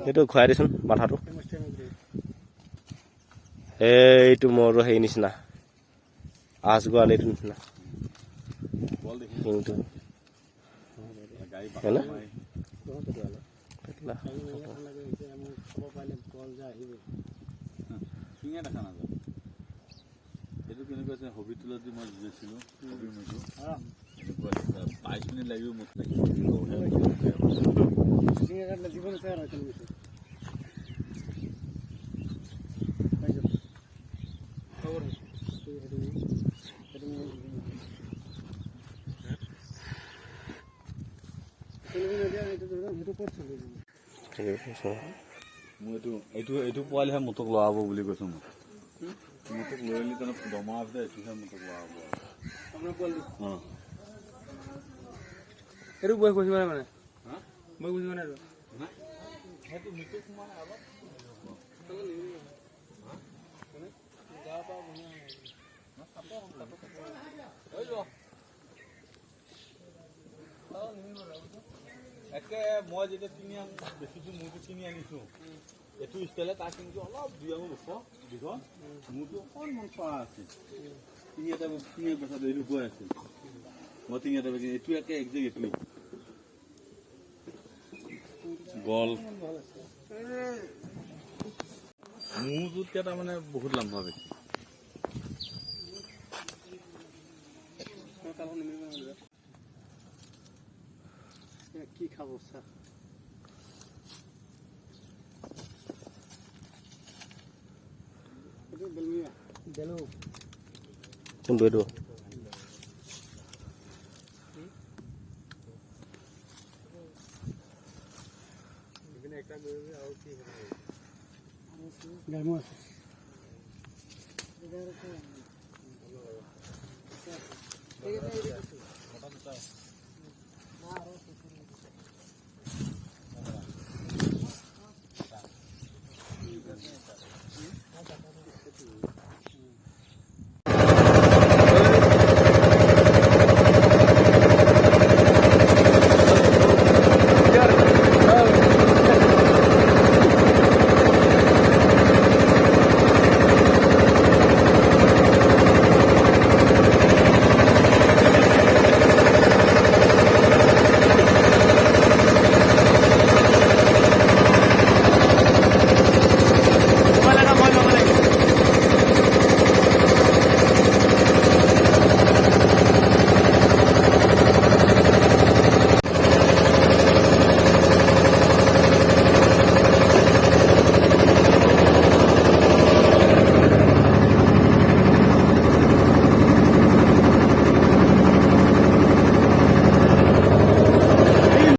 এইটো খুৱাই দেচোন মাথাটো এইটো মোৰ সেই নিচিনা আজ গোৱালিটোৰ নিচিনা শিংটো এইটো কেনেকুৱা আছে হবি তোলাত যে মই গৈছিলোঁ হবি মইটো 22 মিনিট লাগিব মোক মই এইটো পোৱালিহে মোটক লগাব বুলি কৈছোঁ মোক মোটক লৈ আহিলে তাৰমানে দমা আছে এইটোহে মোটক লগাব অঁ এইটো বয়স বুজিব নাই মানে বয়স বুজিব নাই সেইটো মোটক মানে একে মই যেতিয়া কিনি দেখিছোঁ মোৰটো কিনি আনিছোঁ এইটো ষ্টাইলে তাৰ কিন্তু অলপ 2 আঙুল ওখ দীঘল মোৰটো অকণমান পৰা আছিল তিনি এটা পইচা এইটো গৈ আছিল মই তিনি এটা বেছি এইটো একে একজেক্ট এইটোৱেই গল মোৰটোতকৈ তাৰমানে বহুত লাম্বা বেছি কি খাব চাহ কোনটো এইটো আছে